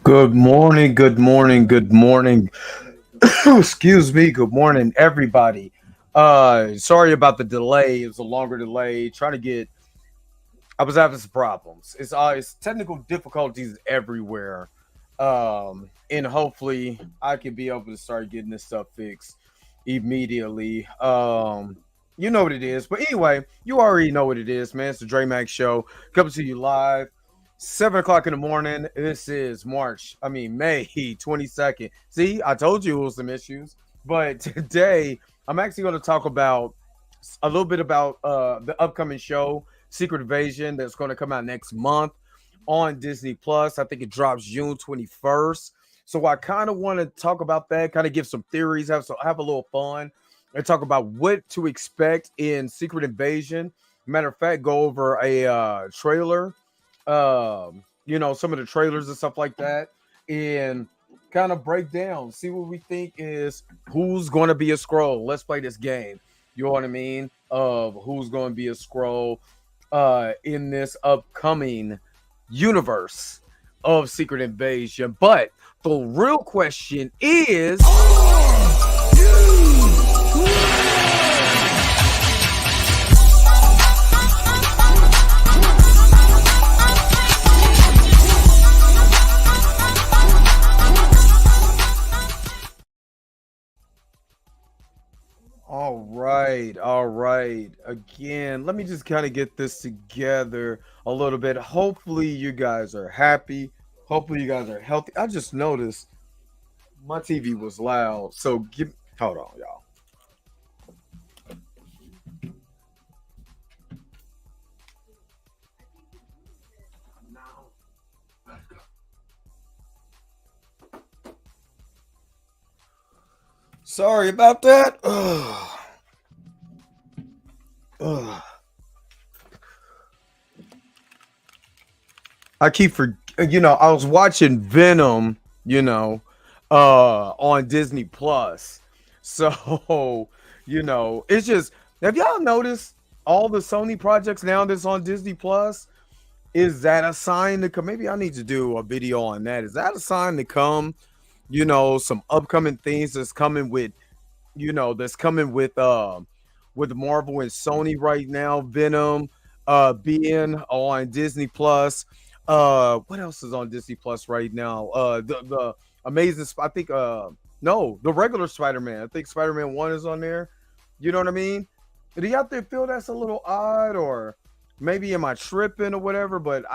Good morning, good morning, good morning. Excuse me, good morning, everybody. Sorry about the delay. It was a longer delay. Trying to get I was having some problems. It's technical difficulties everywhere. And hopefully I can be able to start getting this stuff fixed immediately. You know what it is. But anyway, you already know what it is, man. It's the Dre Max show coming to you live. 7 o'clock in the morning. This is May 22nd. See, I told you it was some issues. But today I'm actually going to talk about a little bit about the upcoming show Secret Invasion that's going to come out next month on Disney Plus. I think it drops June 21st. So I kind of want to talk about that, kind of give some theories, have a little fun, and talk about what to expect in Secret Invasion. Matter of fact, go over a trailer, some of the trailers and stuff like that, and kind of break down, see what we think is who's going to be a Skrull. Let's play this game. You know what I mean? Of who's going to be a Skrull in this upcoming universe of Secret Invasion. But the real question is, all right. Again, let me just kind of get this together a little bit. Hopefully, you guys are happy. Hopefully, you guys are healthy. I just noticed my TV was loud. So, hold on, y'all. Sorry about that. Ugh. Ugh. I keep I was watching Venom, on Disney Plus. So, it's just, have y'all noticed all the Sony projects now that's on Disney Plus? Is that a sign to come? Maybe I need to do a video on that. Is that a sign to come? Some upcoming things that's coming with Marvel and Sony right now. Venom being on Disney Plus. What else is on Disney Plus right now? The amazing I think no, the regular Spider-Man. I think Spider-Man 1 is on there. You know what I mean? Do y'all feel that's a little odd, or maybe am I tripping or whatever? But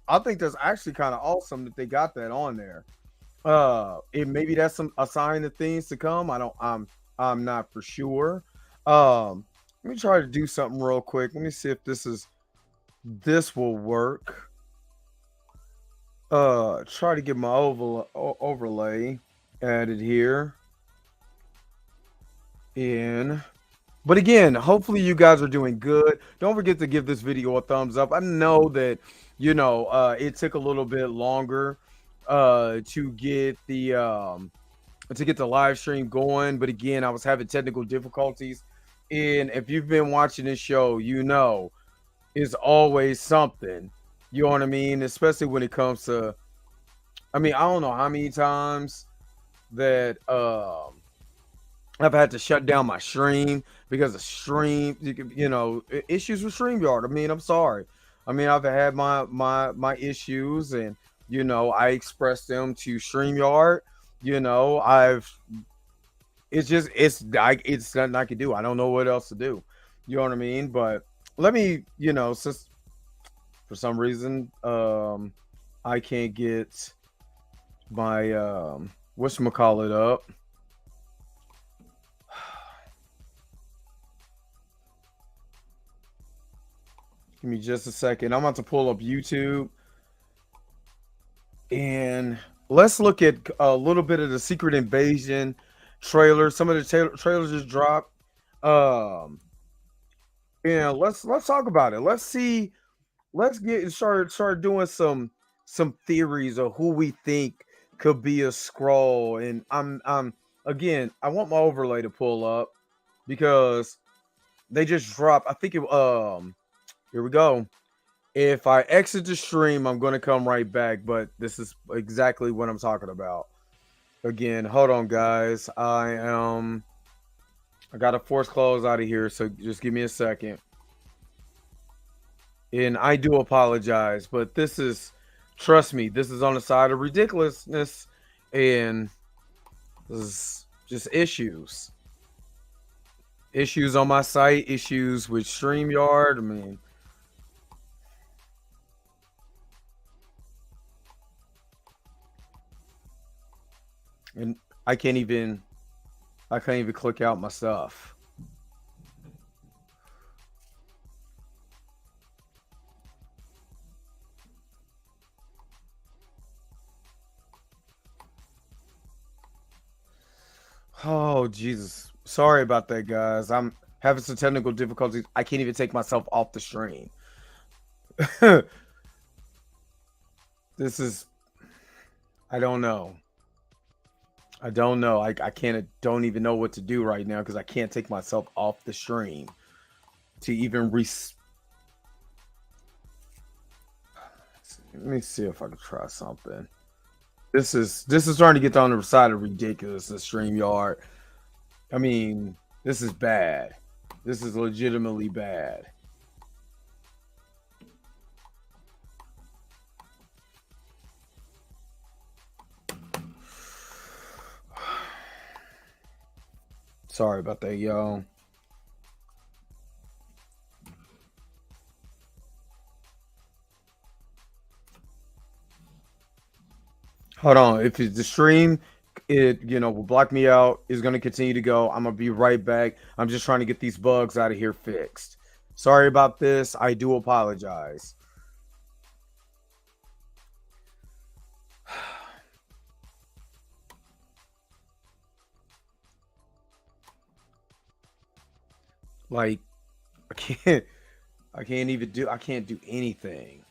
I think that's actually kind of awesome that they got that on there. It maybe that's a sign of things to come. I'm not for sure. Let me try to do something real quick. Let me see if this will work. Try to get my overlay added here in. But again, hopefully you guys are doing good. Don't forget to give this video a thumbs up. I know that it took a little bit longer to get the live stream going, but again, I was having technical difficulties. And if you've been watching this show, it's always something. You know what I mean? Especially when it comes to, I don't know how many times that I've had to shut down my stream because of issues with StreamYard. I'm sorry. I've had my issues, and I expressed them to StreamYard. I've it's nothing I can do. I don't know what else to do. You know what I mean? But let me, since for some reason I can't get my whatchamacallit up. Give me just a second. I'm about to pull up YouTube and let's look at a little bit of the Secret Invasion trailer. Some of the trailers just dropped. Yeah, let's talk about it. Let's see. Let's start doing some theories of who we think could be a Skrull. And I'm again, I want my overlay to pull up because they just dropped. I think it here we go. If I exit the stream, I'm going to come right back, but this is exactly what I'm talking about. Again, hold on, guys. I got to force close out of here, so just give me a second. And I do apologize, but this is, trust me, this is on the side of ridiculousness, and this is just issues on my site, issues with StreamYard. I mean, and I can't even click out my stuff. Oh, Jesus. Sorry about that, guys. I'm having some technical difficulties. I can't even take myself off the stream. This is, I don't know. I don't know. I can't, don't even know what to do right now because I can't take myself off the stream to even let me see if I can try something. This is starting to get on the side of ridiculous, the StreamYard. I mean, this is bad. This is legitimately bad. Sorry about that, y'all. Hold on. If it's the stream, it will block me out. Is going to continue to go. I'm gonna be right back. I'm just trying to get these bugs out of here fixed. Sorry about this. I do apologize. Like, I can't. I can't do anything.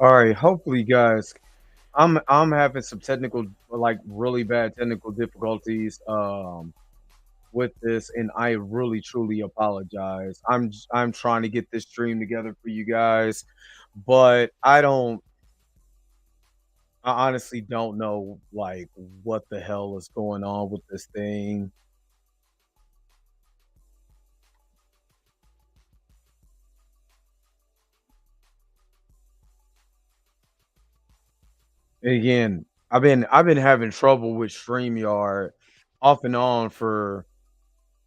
All right, hopefully, guys. I'm having some technical, like really bad technical difficulties with this, and I really truly apologize. I'm trying to get this stream together for you guys, but I honestly don't know like what the hell is going on with this thing. And again, I've been having trouble with StreamYard off and on for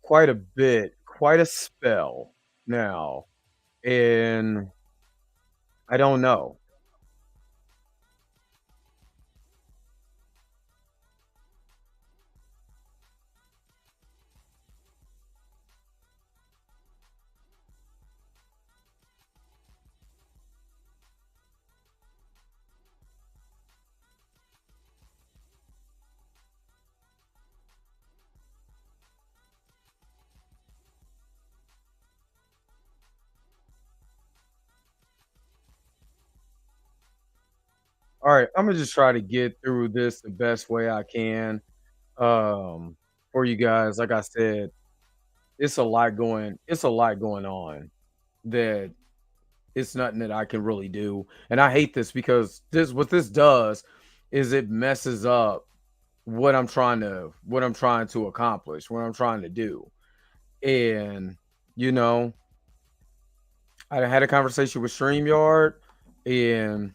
quite a bit, quite a spell now. And I don't know. All right, I'm gonna just try to get through this the best way I can. For you guys, like I said, it's a lot going on that it's nothing that I can really do. And I hate this because what this does is it messes up what I'm trying to accomplish, what I'm trying to do. And you know, I had a conversation with StreamYard, and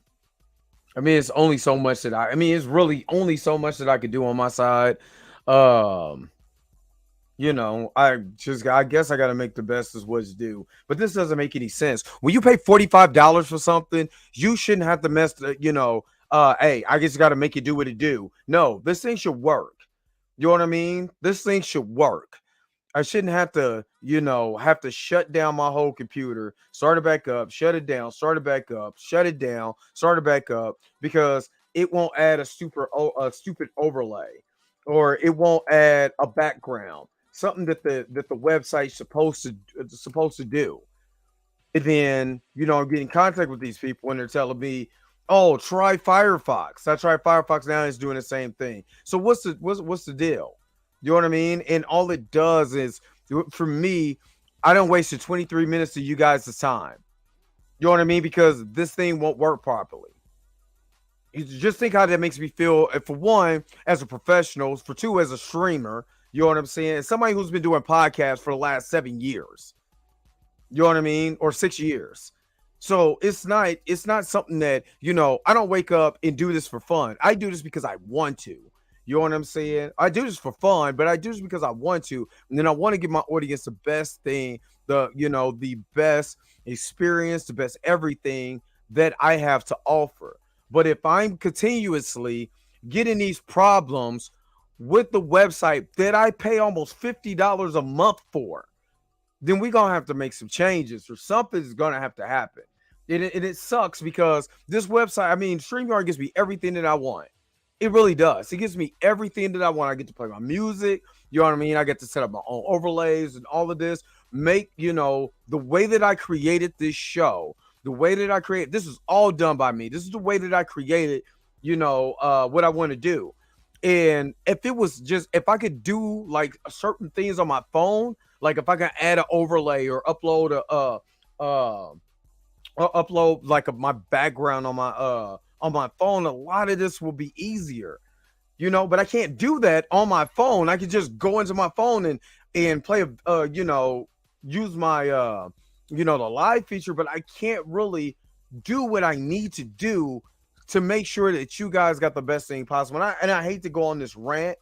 I mean, it's only so much that I mean, it's really only so much that I could do on my side. Um, I guess I gotta make the best of what's due. But this doesn't make any sense. When you pay $45 for something, you shouldn't have to hey, I guess you gotta make it do what it do. No, this thing should work. You know what I mean? This thing should work. I shouldn't have to shut down my whole computer, start it back up, shut it down, start it back up, shut it down, start it back up because it won't add a stupid overlay, or it won't add a background, something that the website's supposed to do. And then, I'm getting in contact with these people and they're telling me, "Oh, try Firefox." I tried Firefox now, and it's doing the same thing. So what's the deal? You know what I mean? And all it does is, for me, I don't waste 23 minutes of you guys' time. You know what I mean? Because this thing won't work properly. You just think how that makes me feel. For one, as a professional, for two, as a streamer. You know what I'm saying? Somebody who's been doing podcasts for the last 7 years. You know what I mean? Or 6 years. So it's not something that, I don't wake up and do this for fun. I do this because I want to. You know what I'm saying? I do this for fun, but I do this because I want to. And then I want to give my audience the best thing, the best experience, the best everything that I have to offer. But if I'm continuously getting these problems with the website that I pay almost $50 a month for, then we're gonna have to make some changes, or something's gonna have to happen. And it sucks because this website, I mean, StreamYard gives me everything that I want. It really does. It gives me everything that I want. I get to play my music, you know what I mean? I get to set up my own overlays and all of this. Make, the way that I created this show, the way that I create this is all done by me. This is the way that I created, what I want to do. And if I could do like certain things on my phone, like if I can add an overlay or upload like my background on my phone, a lot of this will be easier. But I can't do that on my phone. I could just go into my phone and play use my the live feature, but I can't really do what I need to do to make sure that you guys got the best thing possible. And I hate to go on this rant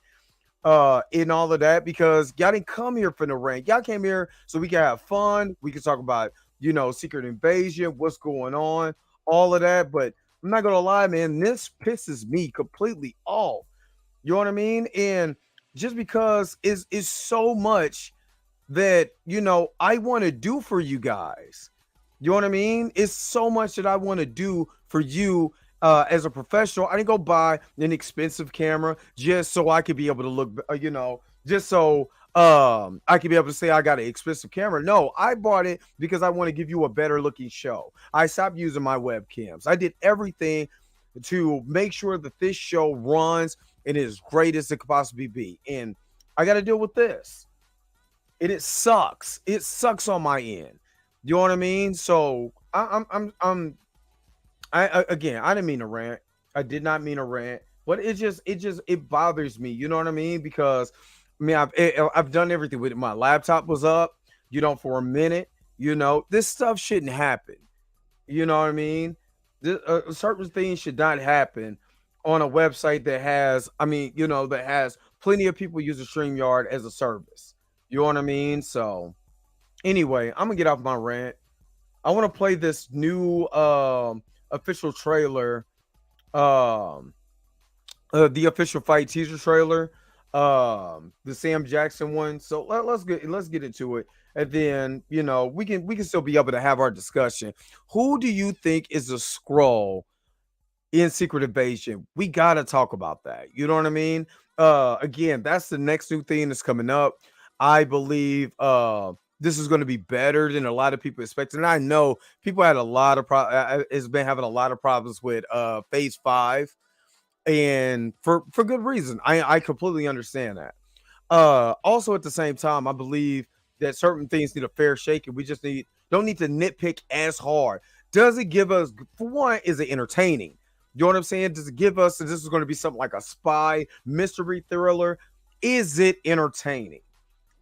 in all of that, because y'all didn't come here for the rant. Y'all came here so we can have fun. We can talk about, Secret Invasion, what's going on, all of that. But I'm not gonna lie, man, this pisses me completely off. You know what I mean? And just because is so much that I want to do for you guys. You know what I mean? It's so much that I want to do for you as a professional. I didn't go buy an expensive camera just so I could be able to look, just so I can be able to say I got an expensive camera. No, I bought it because I want to give you a better looking show. I stopped using my webcams. I did everything to make sure that this show runs and is great as it could possibly be. And I got to deal with this. And it sucks. It sucks on my end. You know what I mean? So again, I didn't mean to rant. I did not mean to rant, but it bothers me. You know what I mean? Because I mean, I've done everything with it. My laptop was up, for a minute. This stuff shouldn't happen. You know what I mean? Certain things should not happen on a website that has, that has plenty of people using StreamYard as a service. You know what I mean? So anyway, I'm gonna get off my rant. I want to play this new official trailer, um, the official fight teaser trailer, the Sam Jackson one. So let's get into it, and then we can still be able to have our discussion. Who do you think is a Skrull in Secret Invasion? We gotta talk about that. You know what I mean? Again, that's the next new thing that's coming up. I believe this is going to be better than a lot of people expected. And I know people had a lot of has been having a lot of problems with phase 5, and for good reason. I completely understand that. Also at the same time, I believe that certain things need a fair shake, and we just don't need to nitpick as hard. Does it give us, for one, is it entertaining? You know what I'm saying? Does it give us, this is going to be something like a spy mystery thriller? Is it entertaining?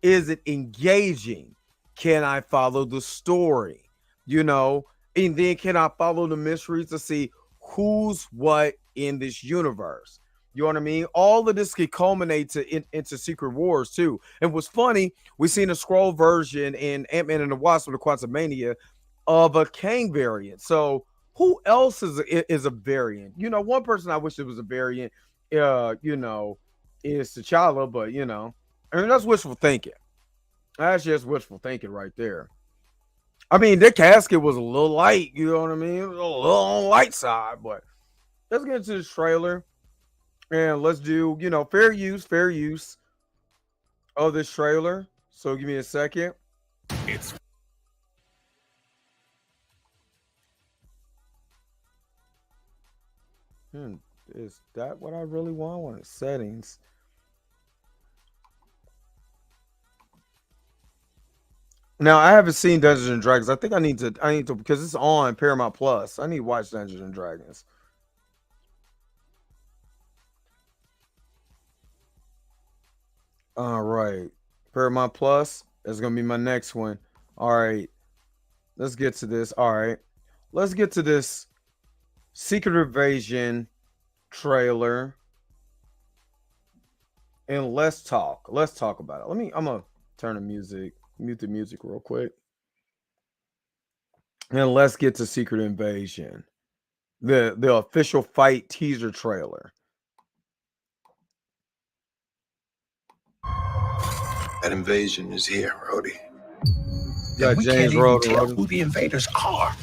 Is it engaging? Can I follow the story? And then can I follow the mysteries to see who's what in this universe? You know what I mean? All of this could culminate into Secret Wars too. And what's funny, we seen a scroll version in Ant-Man and the Wasp of the Quantumania of a Kang variant. So who else is a variant? One person I wish it was a variant, is T'Challa, but I mean, that's wishful thinking. That's just wishful thinking right there. I mean, their casket was a little light, you know what I mean? It was a little on the light side, but let's get into this trailer and let's do, fair use of this trailer. So give me a second. It's is that what I really want? I want settings. Now I haven't seen Dungeons and Dragons. I think I need to because it's on Paramount Plus. I need to watch Dungeons and Dragons. All right. Paramount Plus is gonna be my next one. All right. Let's get to this. All right. Let's get to this Secret Invasion trailer. And let's talk. Let's talk about it. I'm gonna turn the music, mute the music real quick. And let's get to Secret Invasion. The official fight teaser trailer. That invasion is here, Rhodey. Yeah, And we James can't even Rhodes. tell who the invaders are.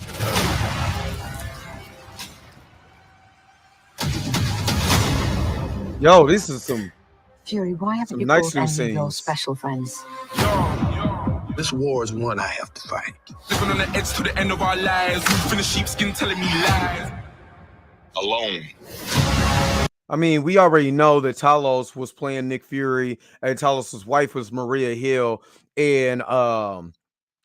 Yo, this is some Fury, why haven't you nice called new any of your scenes. special friends? This war is one I have to fight. Living on the edge to the end of our lives. Roof in the sheepskin telling me lies. Alone. I mean, we already know that Talos was playing Nick Fury, and Talos' wife was Maria Hill, and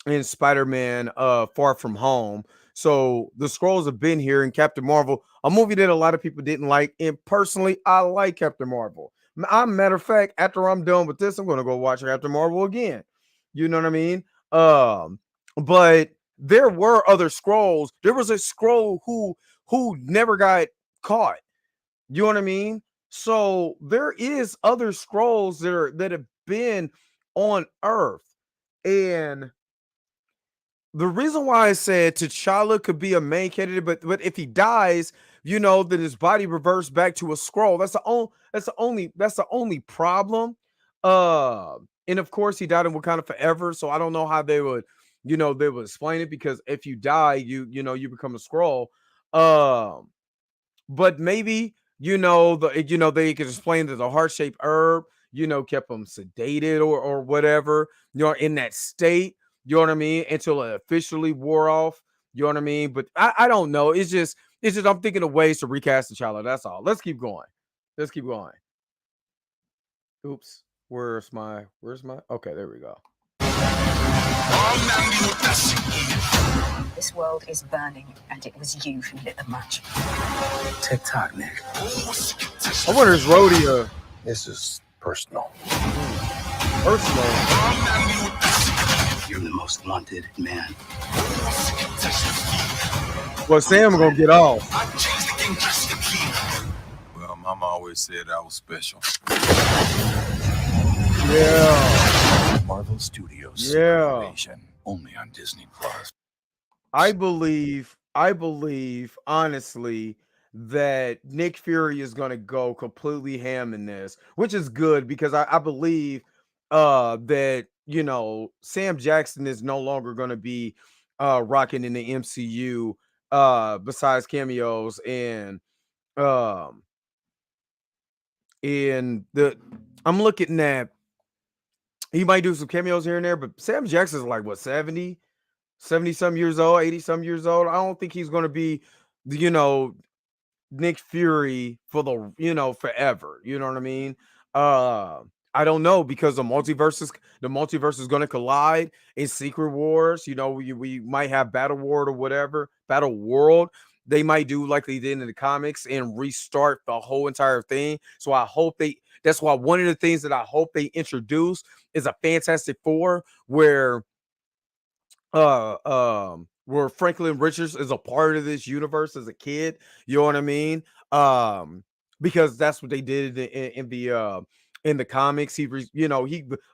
in Spider-Man Far From Home. So the Skrulls have been here in Captain Marvel, a movie that a lot of people didn't like. And personally, I like Captain Marvel. Matter of fact, after I'm done with this, I'm gonna go watch Captain Marvel again. You know what I mean? But there were other Skrulls. There was a Skrull who never got caught. You know what I mean? So there is other Skrulls that have been on Earth. And the reason why I said T'Challa could be a main candidate, but if he dies, then his body reverts back to a Skrull. That's the only problem. And of course he died in Wakanda forever, so I don't know how they would explain it, because if you die, you become a Skrull. But maybe they could explain that the heart-shaped herb, kept him sedated or whatever, in that state, you know what I mean, until it officially wore off, you know what I mean? But I don't know. It's just I'm thinking of ways to recast T'Challa. That's all. Let's keep going. Let's keep going. Oops. Where's my okay, there we go. This world is burning, and it was you who lit the match. TikTok, Nick. I wonder is Rhodia This is personal. personal. You're the most wanted man. Well, Sam gonna get off. Well, Mama always said I was special. Yeah. Marvel Studios. Yeah. Animation, only on Disney Plus. I believe honestly that Nick Fury is gonna go completely ham in this, which is good because I believe that Sam Jackson is no longer gonna be rocking in the MCU besides cameos um and the I'm looking at he might do some cameos here and there, but Sam Jackson's like what 70 some years old, 80 some years old. I don't think he's going to be, you know, Nick Fury for forever. You know what I mean? Uh, I don't know because the multiverse is going to collide in Secret Wars. We might have Battle World or whatever, Battle World. They might do like they did in the comics and restart the whole entire thing. So I hope that's why one of the things that I hope they introduce is a Fantastic Four where Franklin Richards is a part of this universe as a kid, you know what I mean? Because that's what they did in the comics. He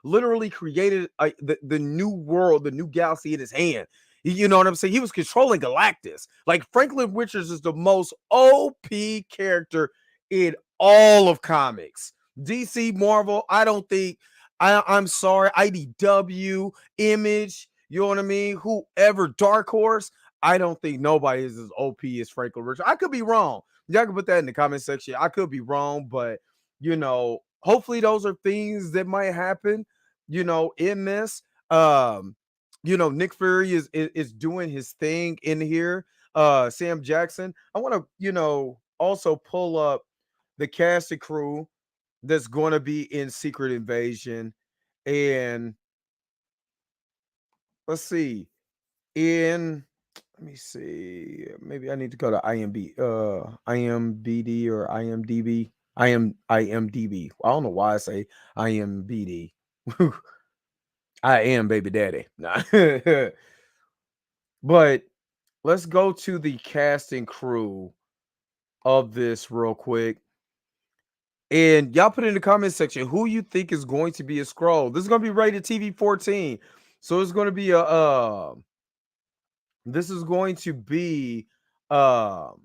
literally created the new world, the new galaxy in his hand. You know what I'm saying? He was controlling Galactus. Like Franklin Richards is the most OP character in all of comics. DC, Marvel, I don't think I'm sorry, IDW, Image, you know what I mean? Whoever, Dark Horse, I don't think nobody is as OP as Franklin Richards. I could be wrong. Y'all can put that in the comment section. I could be wrong, but hopefully those are things that might happen, in this. Nick Fury is doing his thing in here. Sam Jackson. I want to, also pull up the cast and crew that's going to be in Secret Invasion. And let's see. Let me see. Maybe I need to go to IMBD or IMDb. IMDb. I don't know why I say IMBD. I am baby daddy. Nah. But let's go to the cast and crew of this real quick. And y'all put in the comment section who you think is going to be a Skrull. This is going to be rated TV 14. So it's going to be this is going to be to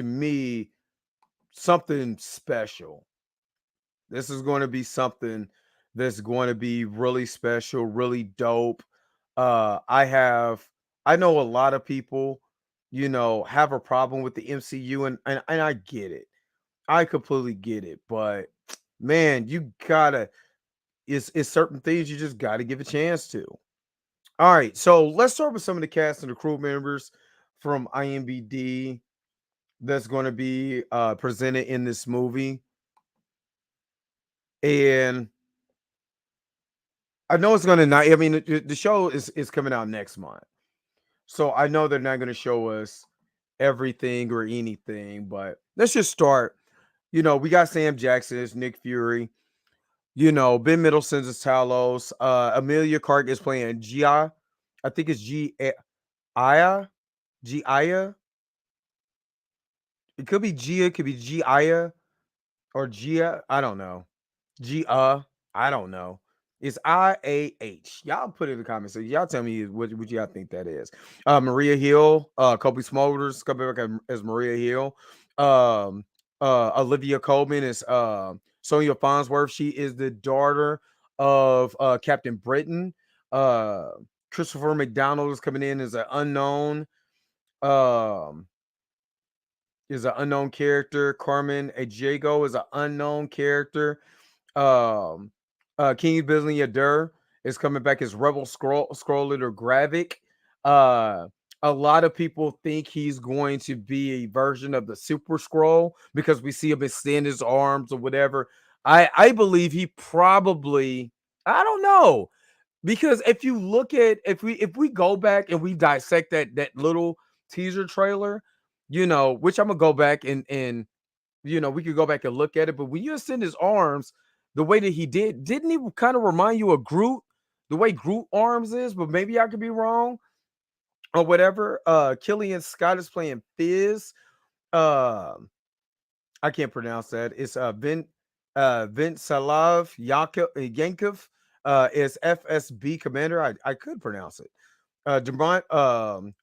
me, something special. This is going to be something that's going to be really special, really dope. I know a lot of people, have a problem with the MCU, and I get it. I completely get it. But man, you gotta it's certain things you just gotta give a chance to. All right, so let's start with some of the cast and the crew members from IMBD that's going to be presented in this movie. And I know it's going to not, I mean, the show is coming out next month. So I know they're not going to show us everything or anything, but let's just start. We got Sam Jackson as Nick Fury. Ben Middleton's as Talos. Amelia Clark is playing Gia. I think it's Aya. Gia. It could be Gia, it could be Gia or Gia. I don't know. Gia. I don't know. It's IAH. Y'all put it in the comments. So y'all tell me what y'all think that is. Maria Hill, Kobe Smulders coming back as Maria Hill. Olivia Colman is Sonia Farnsworth. She is the daughter of Captain Britain. Christopher McDonald is coming in as an unknown. Is an unknown character. Carmen Ejigo is an unknown character. Um, King Billionaire is coming back as Rebel Scroll Leader Gravik. Uh, a lot of people think he's going to be a version of the Super Scroll because we see him extend his arms or whatever. I believe he probably, I don't know, because if you look at, if we go back and we dissect that little teaser trailer, which I'm gonna go back and we could go back and look at it. But when you extend his arms, the way that he didn't he kind of remind you of Groot, the way Groot arms is? But maybe I could be wrong or whatever. Killian Scott is playing Fizz. Um, I can't pronounce that. It's Vince Yankov is FSB commander. I could pronounce it. Demont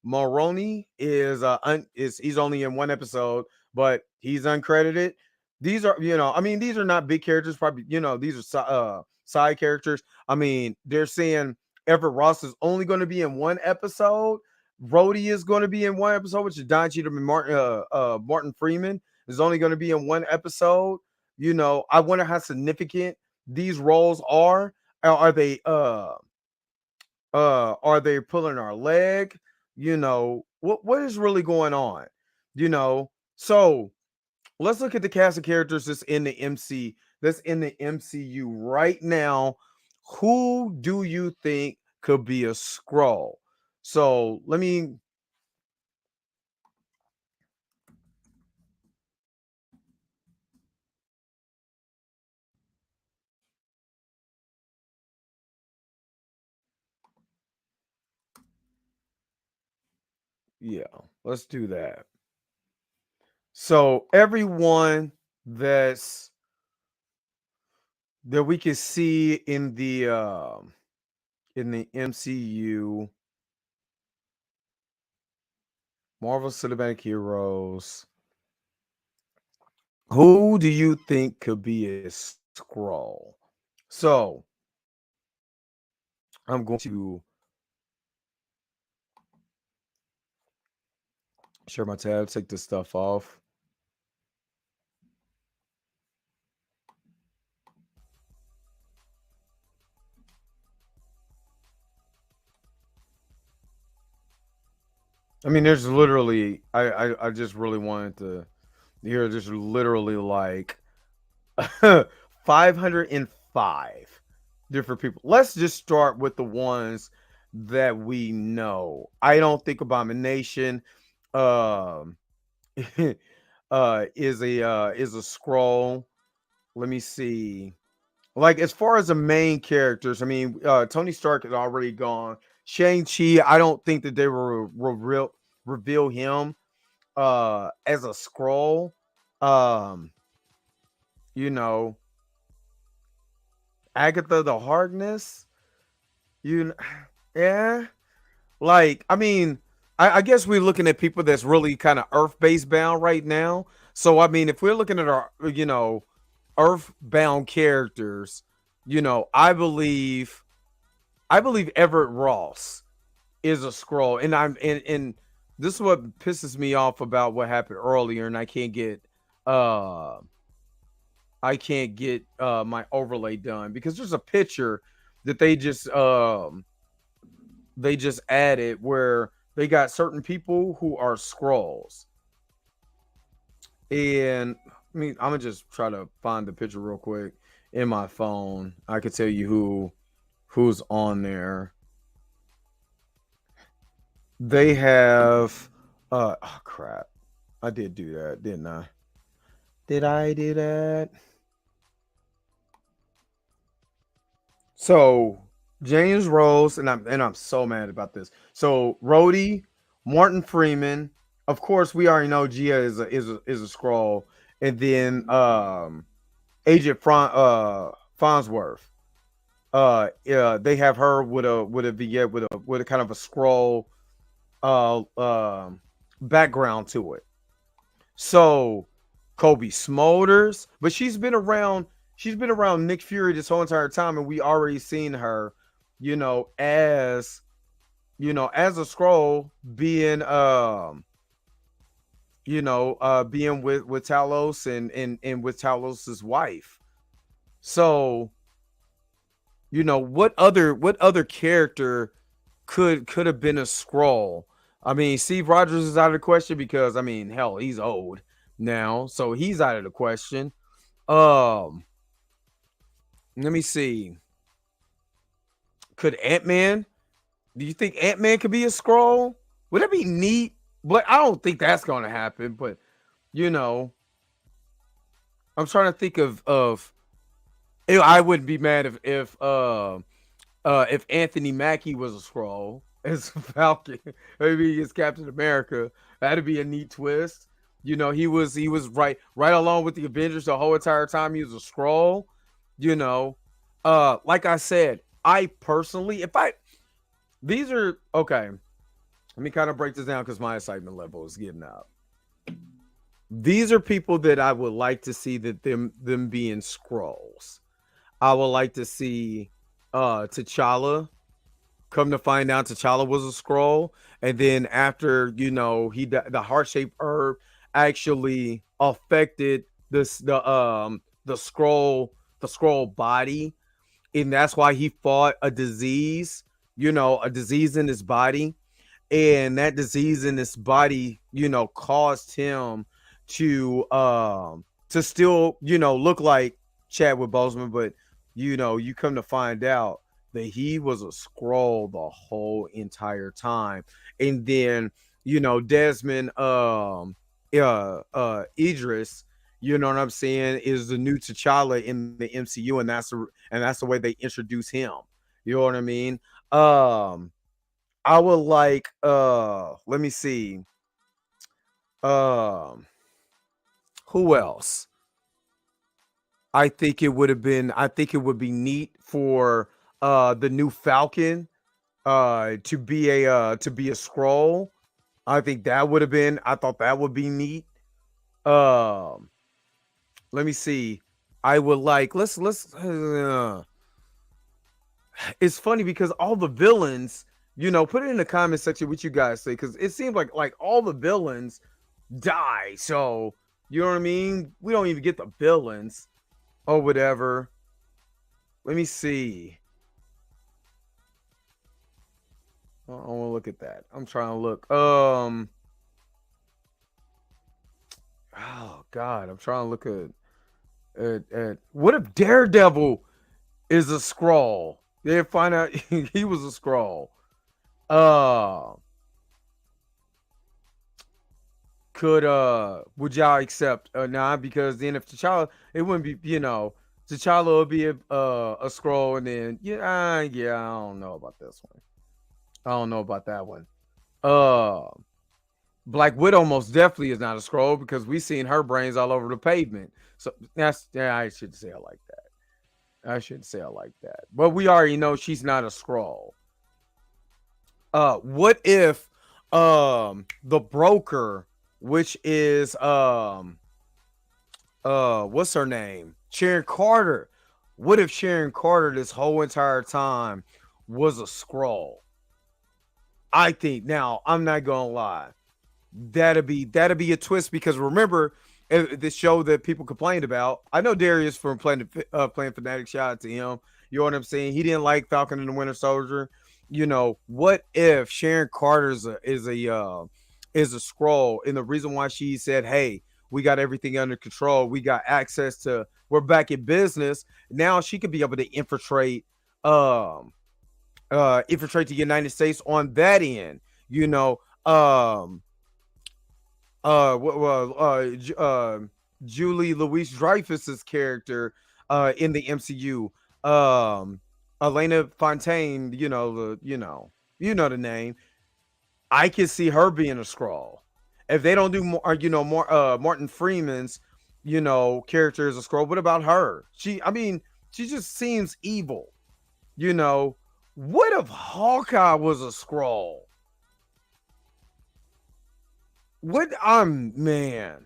Mulroney is he's only in one episode, but he's uncredited. These are, I mean, these are not big characters. Probably, these are side characters. I mean, they're saying Everett Ross is only going to be in one episode. Rhodey is going to be in one episode, which is Don Cheadle and Martin Freeman is only going to be in one episode. I wonder how significant these roles are. Are they are they pulling our leg? What is really going on? So let's look at the cast of characters that's in the MCU right now. Who do you think could be a Skrull? So let me, yeah, let's do that. So everyone that we can see in the MCU, Marvel Cinematic Heroes, who do you think could be a Skrull? So I'm going to share my tab, take this stuff off. I mean, there's literally, I just really wanted to hear just literally like 505 different people. Let's just start with the ones that we know. I don't think Abomination um is a Skrull. Let me see. Like, as far as the main characters, I mean, Tony Stark is already gone. Shang-Chi, I don't think that they will reveal him as a Skrull. Um, you know, Agatha the Harkness, you yeah. Like, I mean, I guess we're looking at people that's really kind of earth-based bound right now. So I mean, if we're looking at our, earth-bound characters, I believe Everett Ross is a Skrull. And and this is what pisses me off about what happened earlier, and uh I can't get my overlay done because there's a picture that they just added where they got certain people who are Skrulls. And I mean, I'm gonna just try to find the picture real quick in my phone. I could tell you who's on there. They have oh crap. I did do that, didn't I? Did I do that? So James Rose, and I'm so mad about this. So Rhodey, Martin Freeman, of course, we already know Gia is a Skrull, and then Agent Farnsworth. Yeah, they have her with a vignette with a kind of a Skrull uh um background to it. So Kobe Smulders, but she's been around. She's been around Nick Fury this whole entire time, and we already seen her, as as a Skrull being being with Talos and with Talos's wife. So, what other character could have been a Skrull? I mean, Steve Rogers is out of the question because I mean, hell, he's old now, so he's out of the question. Um, Let me see. Could Ant-Man? Do you think Ant-Man could be a Skrull? Would that be neat? But I don't think that's gonna happen. But you know, I'm trying to think of I wouldn't be mad if Anthony Mackie was a Skrull as Falcon, maybe as Captain America. That'd be a neat twist. He was right along with the Avengers the whole entire time. He was a Skrull. You know, like I said, I personally, if I these are okay. Let me kind of break this down because my excitement level is getting up. These are people that I would like to see that them being Skrulls. I would like to see T'Challa. Come to find out, T'Challa was a Skrull, and then after the heart shaped herb actually affected the Skrull body, and that's why he fought a disease in his body, and that disease in his body caused him to still look like Chadwick Boseman, but you come to find out that he was a Skrull the whole entire time. And then Desmond Idris, you know what I'm saying, is the new T'Challa in the MCU, and that's the way they introduce him. You know what I mean? I would like let me see. Um who else? I think it would be neat for the new Falcon to be a Skrull. I thought that would be neat. Um Let me see. I would like let's It's funny because all the villains, put it in the comment section what you guys say, because it seems like all the villains die. So you know what I mean? We don't even get the villains or whatever. Let me see. I want to look at that. I'm trying to look. Oh God, I'm trying to look at what if Daredevil is a Skrull? They find out he was a Skrull. Uh, could would y'all accept nah? Because then if T'Challa, it wouldn't be T'Challa would be a Skrull, and then yeah, I don't know about this one. I don't know about that one. Uh, Black Widow most definitely is not a Skrull because we seen her brains all over the pavement. So I should say I like that. I shouldn't say I like that. But we already know she's not a Skrull. What if the broker, which is what's her name? Sharon Carter. What if Sharon Carter this whole entire time was a Skrull? I think now I'm not gonna lie. That'd be a twist because remember this show that people complained about. I know Darius from playing Fanatic. Shout out to him. You know what I'm saying? He didn't like Falcon and the Winter Soldier. What if Sharon Carter is a Skrull, and the reason why she said, "Hey, we got everything under control. We got access to. We're back in business now." She could be able to um, infiltrate the United States on that end. You know, um, well, Julie Louise Dreyfus's character in the MCU, um, Elena Fontaine. The name. I can see her being a Skrull. If they don't do more, more Martin Freeman's, character as a Skrull. What about her? She just seems evil. You know, what if Hawkeye was a Skrull? What man.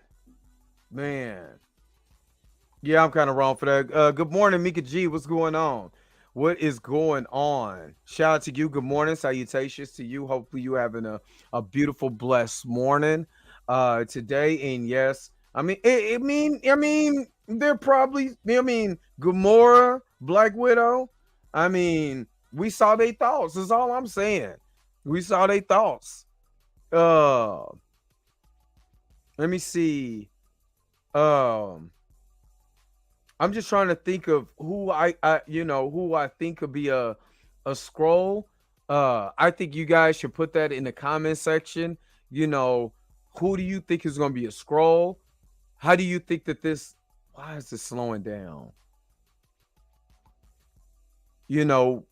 Yeah, I'm kind of wrong for that. Good morning, Mika G. What's going on? What is going on? Shout out to you. Good morning. Salutations to you. Hopefully you having a beautiful, blessed morning today. And yes, They're probably, I mean, Gamora, Black Widow. I mean, we saw their thoughts. That's all I'm saying. We saw their thoughts. Uh, let me see. Um, I'm just trying to think of who who I think could be a scroll. I think you guys should put that in the comment section. You know, who do you think is going to be a scroll? How do you think that this? Why is this slowing down? You know,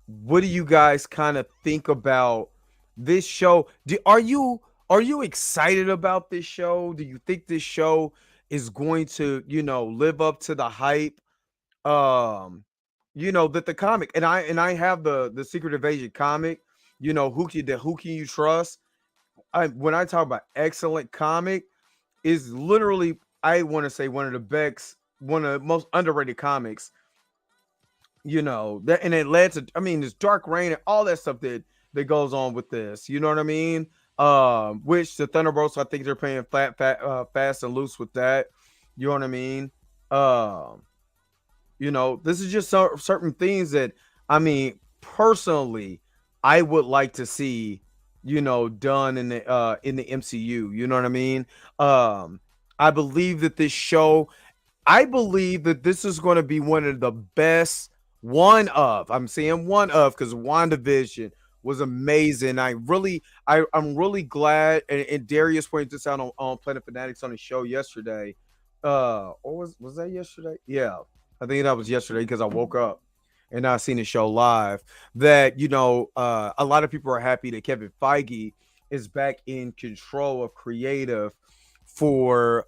what do you guys kind of think about this show? Are you excited about this show? Do you think this show is going to, live up to the hype? That the comic, and I have the Secret Invasion comic. Who can you trust? When I talk about excellent comic, is literally, I want to say, one of the best, one of the most underrated comics. That, and it led to, I mean, this Dark Reign and all that stuff that goes on with this. You know what I mean? Which the Thunderbolts, I think they're playing fast and loose with that. You know what I mean? This is just certain things that, I mean, personally, I would like to see, done in the MCU. You know what I mean? I believe that this show, I believe that this is going to be one of the best. I'm saying one of, because WandaVision was amazing. I'm really glad, and Darius pointed this out on Planet Fanatics on his show yesterday. Or was that yesterday? Yeah, I think that was yesterday because I woke up and I seen the show live. That a lot of people are happy that Kevin Feige is back in control of creative for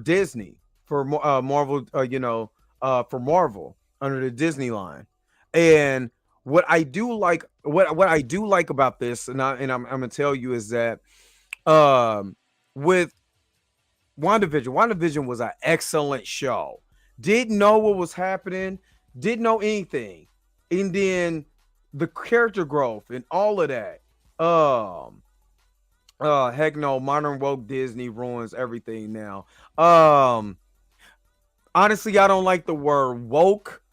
Disney, for Marvel, for Marvel under the Disney line. And what I do like about this, and I'm gonna tell you, is that with WandaVision was an excellent show. Didn't know what was happening, didn't know anything, and then the character growth and all of that. Heck no, modern woke Disney ruins everything now. Honestly, I don't like the word woke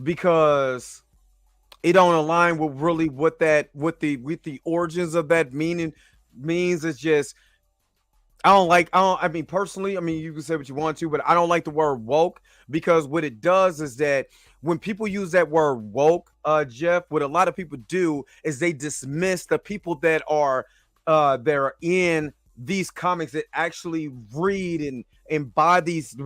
because it don't align with really what the origins of that meaning means. It's just, I mean, personally, I mean, you can say what you want to, but I don't like the word woke, because what it does is that when people use that word woke, Jeff, what a lot of people do is they dismiss the people that are in these comics, that actually read and buy these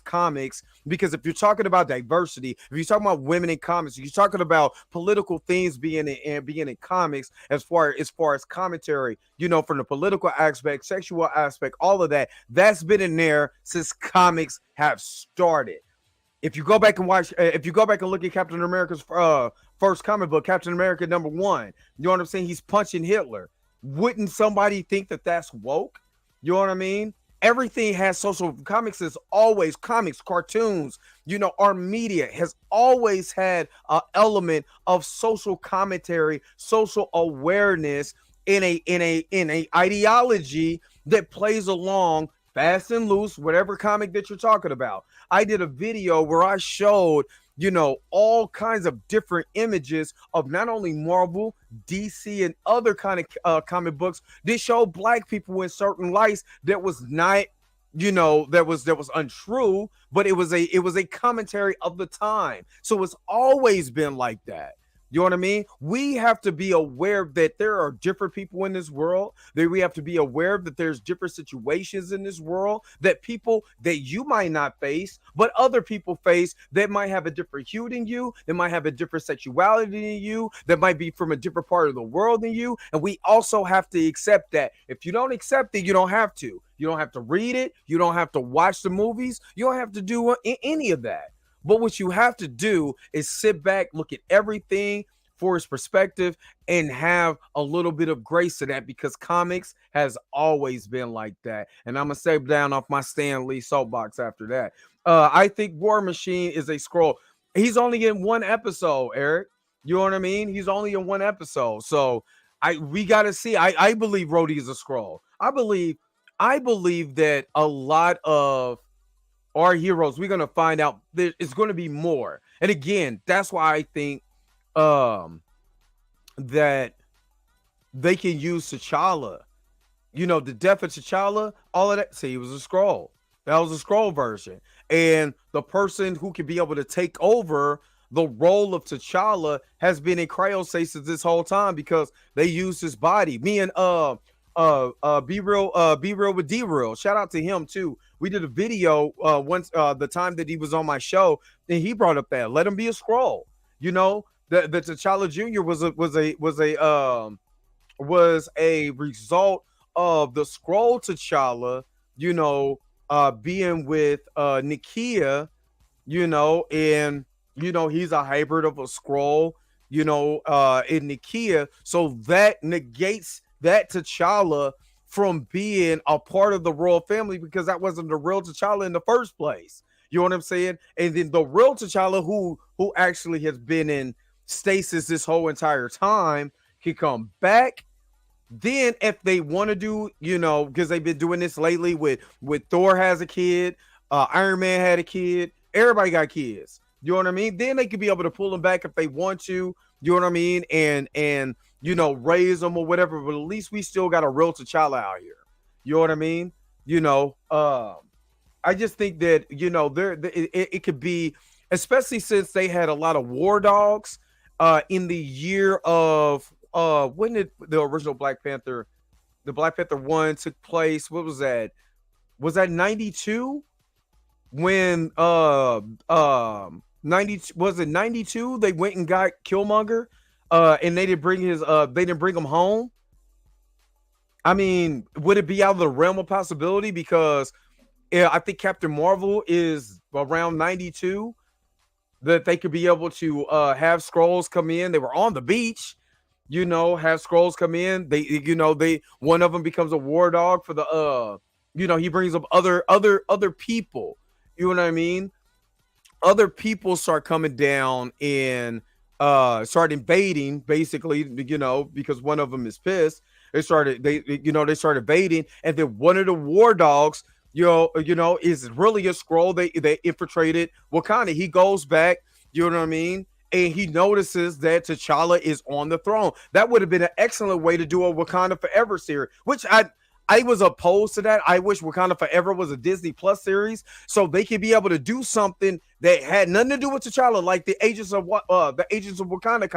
comics. Because if you're talking about diversity, if you're talking about women in comics, if you're talking about political things being in comics, as far as commentary, from the political aspect, sexual aspect, all of that's been in there since comics have started. If you go back and look at Captain America's first comic book, Captain America #1, you know what I'm saying? He's punching Hitler. Wouldn't somebody think that that's woke? You know what I mean? Everything has social. Comics is always comics, cartoons. Our media has always had an element of social commentary, social awareness in a ideology that plays along fast and loose, whatever comic that you're talking about. I did a video where I showed, all kinds of different images of not only Marvel, DC, and other kind of comic books. They show black people in certain lights that was not, that was untrue, but it was a commentary of the time. So it's always been like that. You know what I mean? We have to be aware that there are different people in this world. That we have to be aware that there's different situations in this world that people that you might not face, but other people face, that might have a different hue than you, that might have a different sexuality than you, that might be from a different part of the world than you. And we also have to accept that. If you don't accept it, you don't have to. You don't have to read it. You don't have to watch the movies. You don't have to do any of that. But what you have to do is sit back, look at everything for its perspective, and have a little bit of grace to that, because comics has always been like that. And I'm going to step down off my Stan Lee soapbox after that. I think War Machine is a Skrull. He's only in one episode, Eric. You know what I mean? He's only in one episode. So we got to see. I believe Rhodey is a Skrull. I believe I believe that a lot of our heroes, we're gonna find out there is going to be more. And again, that's why I think um that they can use T'Challa. The death of T'Challa, all of that. See, he was a scroll. That was a scroll version. And the person who can be able to take over the role of T'Challa has been in cryostasis this whole time because they used his body. Me and be real with D real. Shout out to him too. We did a video once the time that he was on my show, and he brought up that let him be a scroll. The T'Challa Jr. was a result of the scroll T'Challa, being with Nakia, and he's a hybrid of a scroll, in Nakia. So that negates that T'Challa from being a part of the royal family because that wasn't the real T'Challa in the first place. You know what I'm saying? And then the real T'Challa, who actually has been in stasis this whole entire time, can come back. Then if they want to do, because they've been doing this lately with Thor has a kid, Iron Man had a kid, everybody got kids. You know what I mean? Then they could be able to pull them back if they want to. You know what I mean? And raise them or whatever. But at least we still got a real T'Challa out here. You know what I mean? I just think that it could be, especially since they had a lot of war dogs in the year of when did the original Black Panther 1 took place? What was that? Was that 92? When 90 was it 92? They went and got Killmonger, and they didn't bring him home. I mean, would it be out of the realm of possibility? Because I think Captain Marvel is around 92, that they could be able to have Skrulls come in. They were on the beach, have Skrulls come in. They one of them becomes a war dog for the he brings up other people. You know what I mean? Other people start coming down and start invading, basically, because one of them is pissed. They started invading, and then one of the war dogs, is really a Skrull. They infiltrated Wakanda. He goes back, you know what I mean? And he notices that T'Challa is on the throne. That would have been an excellent way to do a Wakanda Forever series, which I was opposed to that. I wish Wakanda Forever was a Disney Plus series so they could be able to do something that had nothing to do with T'Challa, like the Agents of Wakanda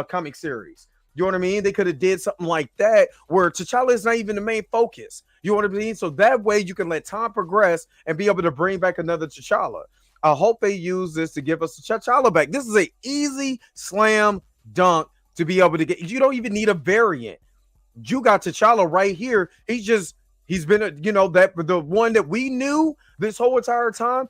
comic series. You know what I mean? They could have did something like that where T'Challa is not even the main focus. You know what I mean? So that way you can let time progress and be able to bring back another T'Challa. I hope they use this to give us T'Challa back. This is an easy slam dunk to be able to get. You don't even need a variant. You got T'Challa right here. He's been the one that we knew this whole entire time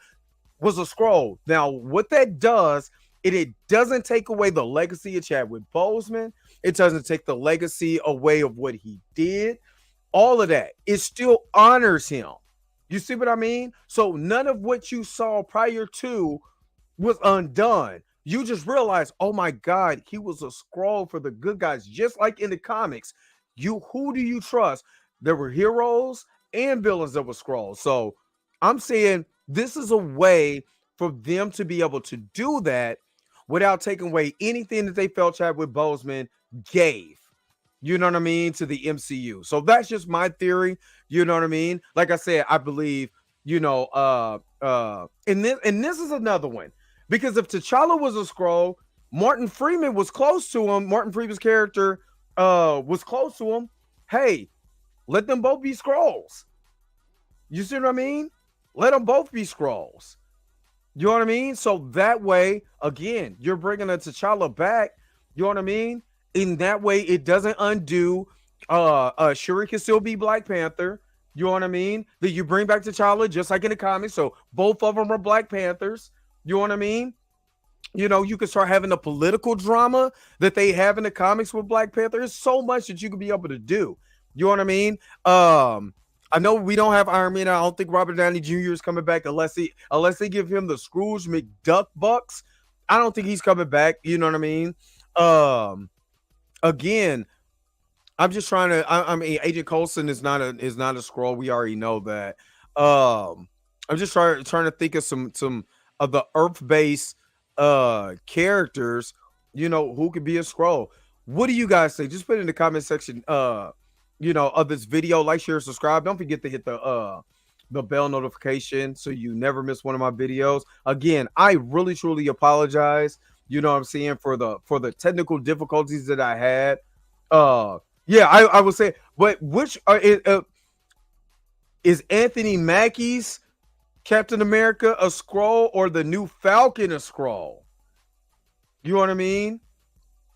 was a Skrull. Now, what that does, it doesn't take away the legacy of Chadwick Boseman. It doesn't take the legacy away of what he did. All of that. It still honors him. You see what I mean? So none of what you saw prior to was undone. You just realize, oh my God, he was a Skrull for the good guys, just like in the comics. Who do you trust? There were heroes and villains that were Skrulls. So I'm saying this is a way for them to be able to do that without taking away anything that they felt Chadwick Boseman gave. You know what I mean? To the MCU. So that's just my theory. You know what I mean? Like I said, I believe, and this is another one. Because if T'Challa was a Skrull, Martin Freeman was close to him. Martin Freeman's character was close to him. Hey, let them both be Skrulls. You see what I mean? Let them both be Skrulls. You know what I mean? So that way, again, you're bringing a T'Challa back. You know what I mean? In that way, it doesn't undo. Shuri can still be Black Panther. You know what I mean? That you bring back T'Challa just like in the comics. So both of them are Black Panthers. You know what I mean? You can start having the political drama that they have in the comics with Black Panther. There's so much that you can be able to do. You know what I mean? I know we don't have Iron Man. I don't think Robert Downey Jr. is coming back unless they give him the Scrooge McDuck bucks. I don't think he's coming back. You know what I mean? Again, I'm just trying to. I mean, Agent Coulson is not a Skrull. We already know that. I'm just trying to think of some of the Earth based characters. You know who could be a Skrull. What do you guys say? Just put it in the comment section. Of this video. Like, share, subscribe. Don't forget to hit the bell notification so you never miss one of my videos. Again, I really truly apologize. You know what I'm saying, for the technical difficulties that I had. Yeah, I would say, but which is Anthony Mackie's Captain America a Skrull or the new Falcon a Skrull? You know what I mean?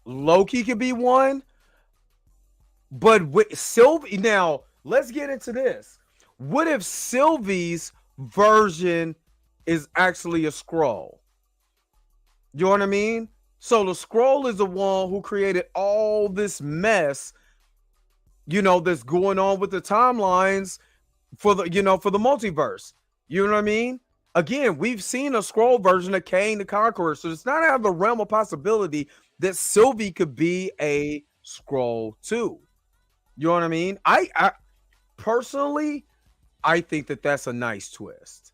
Loki could be one, but with Sylvie, now let's get into this. What if Sylvie's version is actually a Skrull? You know what I mean? So the Skrull is the one who created all this mess, that's going on with the timelines for the multiverse. You know what I mean? Again, we've seen a Skrull version of Kang the Conqueror, so it's not out of the realm of possibility that Sylvie could be a Skrull too. You know what I mean? I personally, I think that that's a nice twist.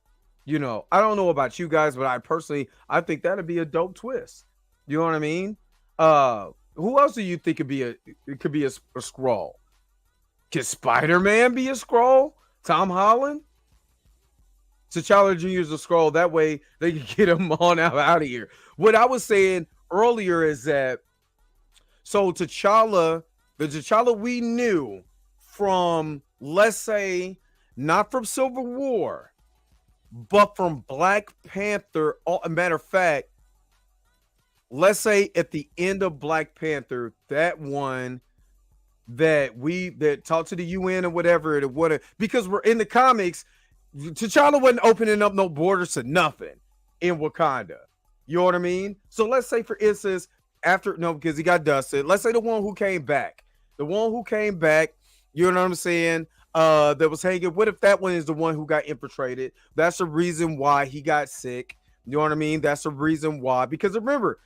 I don't know about you guys, but I think that'd be a dope twist. You know what I mean? Who else do you think could be a Skrull? Can Spider-Man be a Skrull? Tom Holland? T'Challa Jr. is a Skrull. That way they can get him on out of here. What I was saying earlier is that, so T'Challa, the T'Challa we knew from, let's say, not from Civil War, but from Black Panther. A matter of fact, let's say at the end of Black Panther, that one that talked to the UN or whatever it would have, because we're in the comics, T'Challa wasn't opening up no borders to nothing in Wakanda. You know what I mean? So let's say, for instance, because he got dusted. Let's say the one who came back, you know what I'm saying? That was hanging. What if that one is the one who got infiltrated? That's the reason why he got sick. You know what I mean? That's the reason why. Because remember,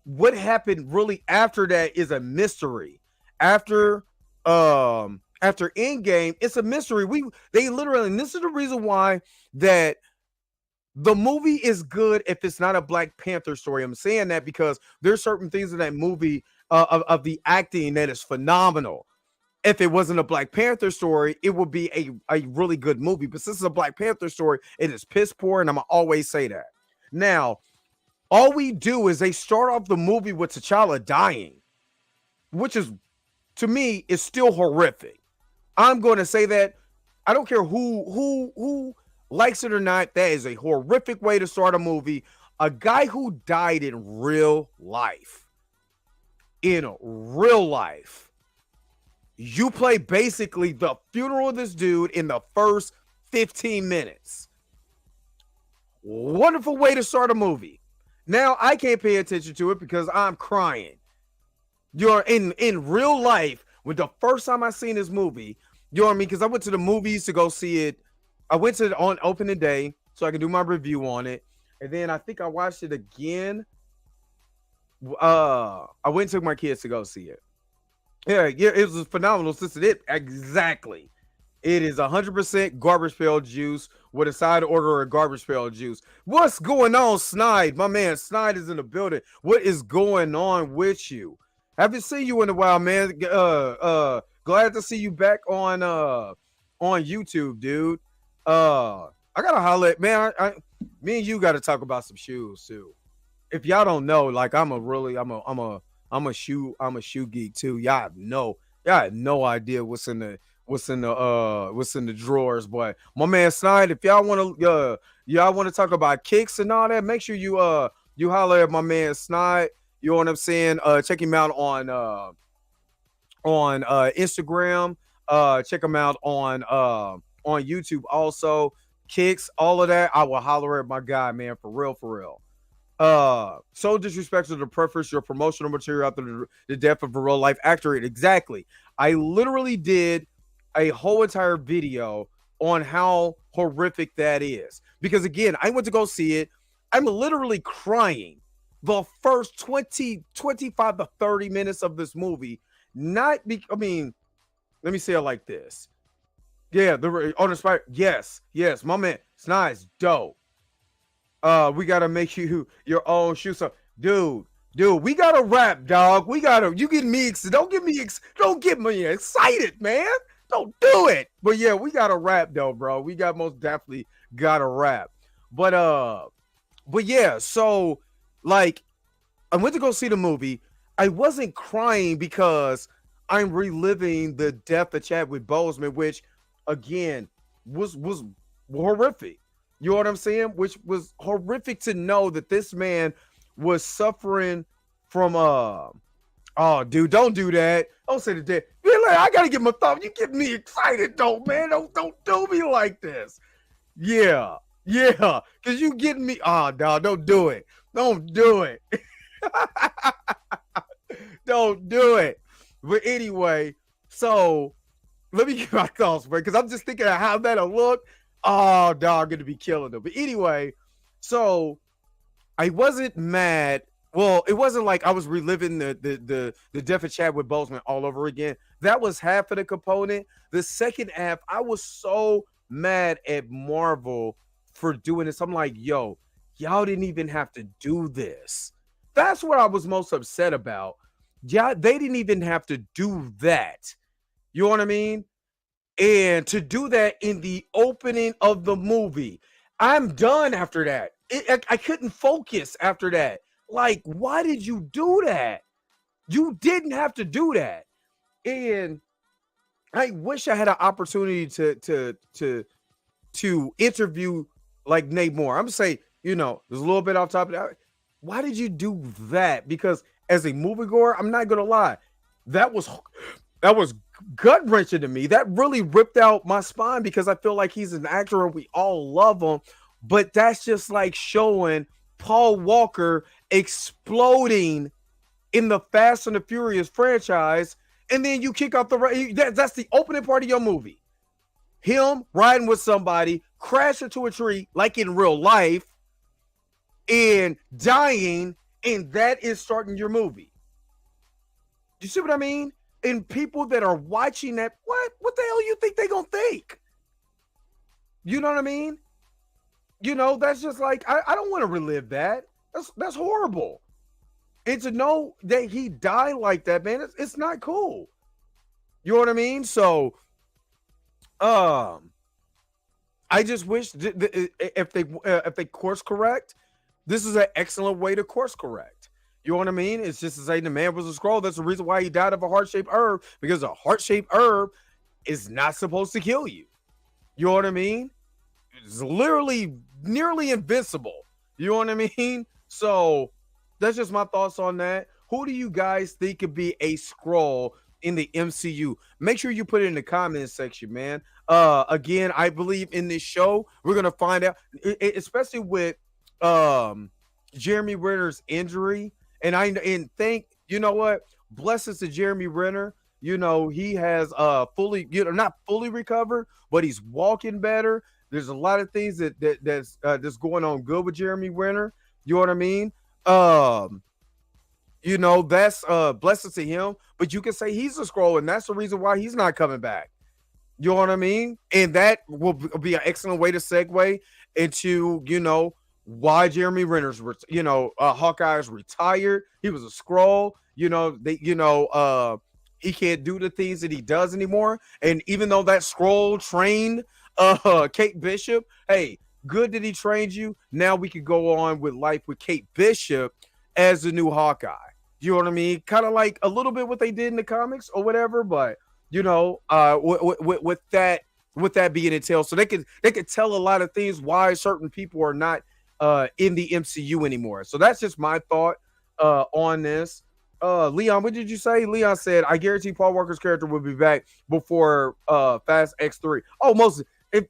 what happened really after that is a mystery. After Endgame, it's a mystery. They literally, and this is the reason why that the movie is good if it's not a Black Panther story. I'm saying that because there's certain things in that movie of the acting that is phenomenal. If it wasn't a Black Panther story, it would be a really good movie. But since it's a Black Panther story, it is piss poor, and I'm gonna always say that. Now, all we do is they start off the movie with T'Challa dying, which is, to me, is still horrific. I'm going to say that. I don't care who likes it or not. That is a horrific way to start a movie. A guy who died in real life. You play basically the funeral of this dude in the first 15 minutes. Wonderful way to start a movie. Now I can't pay attention to it because I'm crying. You're in real life. When the first time I seen this movie, you know what I mean? Because I went to the movies to go see it. I went to on opening day so I can do my review on it, and then I think I watched it again. I went and took my kids to go see it. Yeah, it was phenomenal. Exactly. It is 100% garbage pail juice with a side order of garbage pail juice. What's going on, Snide? My man Snide is in the building. What is going on with you? Haven't seen you in a while, man. Glad to see you back on YouTube, dude. I gotta holler at, man. Me and you got to talk about some shoes too. If y'all don't know, like I'm a shoe geek too. Y'all have no idea what's in the drawers, boy. My man Snide, if y'all want to talk about kicks and all that, make sure you holler at my man Snide. You know what I'm saying? Check him out on Instagram. Check him out on YouTube also. Kicks, all of that. I will holler at my guy, man, for real. So disrespectful to preface your promotional material after the death of a real life actor. Exactly. I literally did a whole entire video on how horrific that is. Because again, I went to go see it. I'm literally crying the first 25 to 30 minutes of this movie. Not be. I mean, let me say it like this. Yeah, the on the spot. Yes, my man. It's nice, dope. We gotta make you your own shoe. So, dude, we gotta rap, dog. We gotta. You get me? Don't get me. Don't get me excited, man. Don't do it. But yeah, we gotta rap though, bro. We got most definitely gotta rap. But yeah. So, like, I went to go see the movie. I wasn't crying because I'm reliving the death of Chadwick Boseman, which again was horrific. You know what I'm saying? Which was horrific to know that this man was suffering from oh dude, don't do that. Don't say the dead. I gotta get my thumb. You get me excited though, man. Don't do me like this. Yeah. Cause you getting me. Oh dog, don't do it. Don't do it. Don't do it. But anyway, so let me get my thoughts, man, because I'm just thinking of how that'll look. Oh, dog, gonna be killing them. But anyway, so I wasn't mad. Well, it wasn't like I was reliving the death of Chadwick Boseman all over again. That was half of the component. The second half, I was so mad at Marvel for doing this. I'm like, yo, y'all didn't even have to do this. That's what I was most upset about. Yeah, they didn't even have to do that. You know what I mean? And to do that in the opening of the movie, I'm done after that. I couldn't focus after that. Like, why did you do that? You didn't have to do that. And I wish I had an opportunity to interview like Nate Moore. I'm gonna say, there's a little bit off top of that. Why did you do that? Because as a moviegoer, I'm not gonna lie, that was gut wrenching to me. That really ripped out my spine because I feel like he's an actor and we all love him. But that's just like showing Paul Walker exploding in the Fast and the Furious franchise, and then you kick off that's the opening part of your movie. Him riding with somebody, crash into a tree like in real life, and dying, and that is starting your movie. You see what I mean? And people that are watching that, what the hell you think they gonna think? You know what I mean? That's just like, I don't want to relive that. That's horrible. And to know that he died like that, man, it's not cool. You know what I mean? So, I just wish if they course correct, this is an excellent way to course correct. You know what I mean? It's just to say the man was a Skrull. That's the reason why he died of a heart-shaped herb, because a heart-shaped herb is not supposed to kill you. You know what I mean? It's literally nearly invincible. You know what I mean? So that's just my thoughts on that. Who do you guys think could be a Skrull in the MCU? Make sure you put it in the comments section, man. Again, I believe in this show, we're going to find out, especially with Jeremy Renner's injury. And think, you know what? Blessings to Jeremy Renner. He has fully, not fully recovered, but he's walking better. There's a lot of things that's going on good with Jeremy Renner. You know what I mean? That's blessings to him. But you can say he's a Skrull, and that's the reason why he's not coming back. You know what I mean? And that will be an excellent way to segue into, why Jeremy Renner's, Hawkeye is retired. He was a Skrull. He can't do the things that he does anymore. And even though that Skrull trained Kate Bishop, hey, good that he trained you. Now we can go on with life with Kate Bishop as the new Hawkeye. You know what I mean? Kind of like a little bit what they did in the comics or whatever, but with that being entailed, so they could tell a lot of things why certain people are not in the MCU anymore. So that's just my thought on this. Leon, what did you say? Leon said, I guarantee Paul Walker's character will be back before Fast X3. Oh,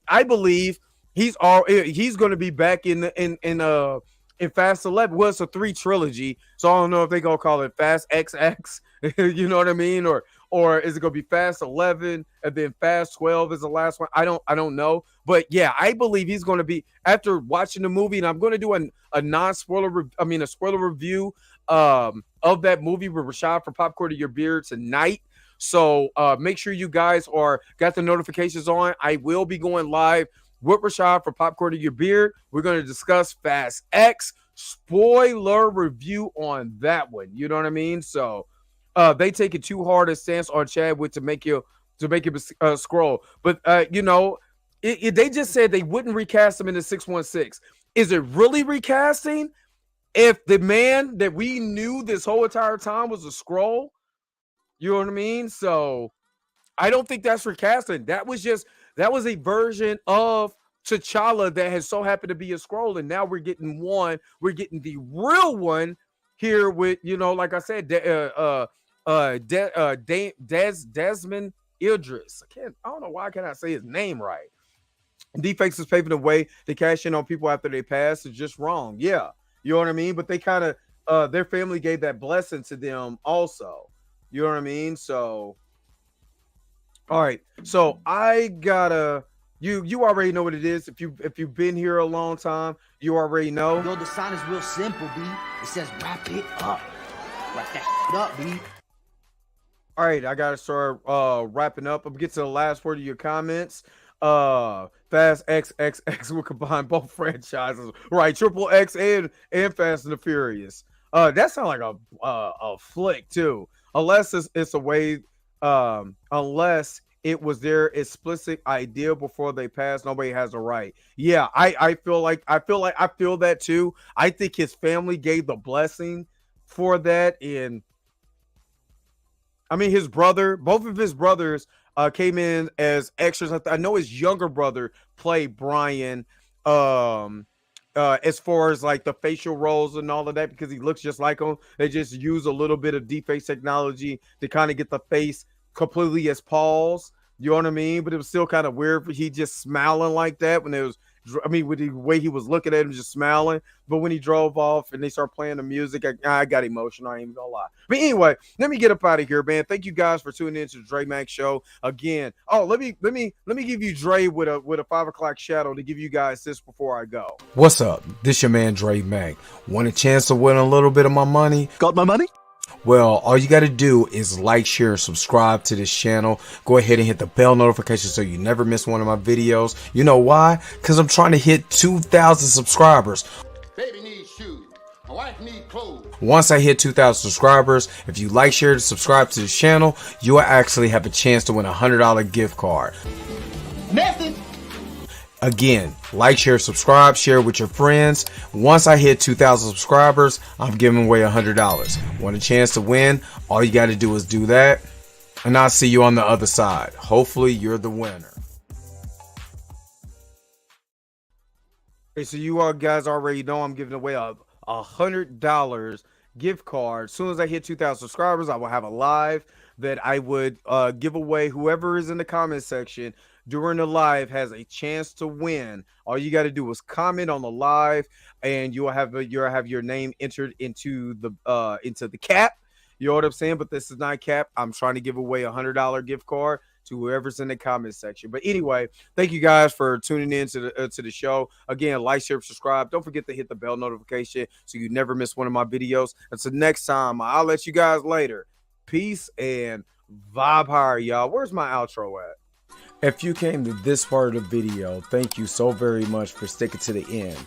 I believe he's going to be back in Fast 11. Well, it's a 3 trilogy, so I don't know if they're going to call it Fast XX. You know what I mean? Or is it going to be Fast 11 and then Fast 12 is the last one? I don't know. But yeah, I believe he's going to be, after watching the movie, and I'm going to do a spoiler review of that movie with Rashad from Popcorn to Your Beard tonight. So make sure you guys got the notifications on. I will be going live with Rashad for Popcorn to Your Beard. We're going to discuss Fast X. Spoiler review on that one. You know what I mean? So they take it too hard a stance on Chadwick to make him Skrull. But they just said they wouldn't recast him in the 616. Is it really recasting if the man that we knew this whole entire time was a Skrull? You know what I mean? So I don't think that's recasting. That was a version of T'Challa that has so happened to be a Skrull, and now we're getting the real one here with, like I said, Desmond Idris. I don't know why I cannot say his name right. Deepfakes is paving the way to cash in on people after they pass is just wrong. Yeah, you know what I mean? But they kind of their family gave that blessing to them also. You know what I mean? So all right. So I gotta you already know what it is. If you've been here a long time, you already know. Yo, the sign is real simple, B. It says wrap it up. Wrap that shit up, B. All right, I gotta start wrapping up. I'm get to the last word of your comments. Fast XXX will combine both franchises, right? Triple X and Fast and the Furious. That sounds like a flick too, unless it's a way. Unless it was their explicit idea before they passed, nobody has a right. Yeah, I feel that too. I think his family gave the blessing for that, and I mean both of his brothers came in as extras. I know his younger brother played Brian. As far as like the facial roles and all of that, because he looks just like him. They just use a little bit of deepfake technology to kind of get the face completely as Paul's. You know what I mean? But it was still kind of weird for he just smiling like that when it was, with the way he was looking at him, just smiling. But when he drove off and they start playing the music, I got emotional. I ain't even gonna lie. But anyway, let me get up out of here, man. Thank you guys for tuning in to the Dre Max Show again. Oh, let me give you Dre with a 5 o'clock shadow to give you guys this before I go. What's up? This your man Dre Mac. Want a chance to win a little bit of my money? Got my money? Well, all you got to do is like, share, and subscribe to this channel. Go ahead and hit the bell notification so you never miss one of my videos. You know why? Because I'm trying to hit 2,000 subscribers. Baby needs shoes. My wife needs clothes. Once I hit 2,000 subscribers, if you like, share, and subscribe to this channel, you will actually have a chance to win a $100 gift card. Message. Again, like, share, subscribe, share with your friends. Once I hit 2,000 subscribers, I'm giving away $100. Want a chance to win? All you got to do is do that, and I'll see you on the other side. Hopefully, you're the winner. Okay, so you all guys already know I'm giving away a $100 gift card. As soon as I hit 2,000 subscribers, I will have a live that I would give away. Whoever is in the comment section during the live has a chance to win. All you got to do is comment on the live, and you'll have your name entered into the cap. You know what I'm saying? But this is not cap. I'm trying to give away a $100 gift card to whoever's in the comment section. But anyway, thank you guys for tuning in to the show. Again, like, share, subscribe. Don't forget to hit the bell notification so you never miss one of my videos. Until next time, I'll let you guys later. Peace and vibe higher, y'all. Where's my outro at? If you came to this part of the video, thank you so very much for sticking to the end.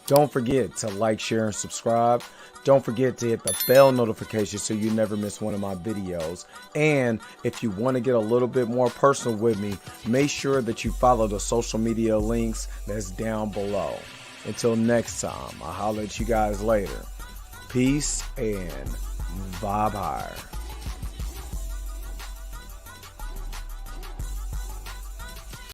Don't forget to like, share, and subscribe. Don't forget to hit the bell notification so you never miss one of my videos. And if you want to get a little bit more personal with me, make sure that you follow the social media links that's down below. Until next time, I'll holler at you guys later. Peace and vibe higher.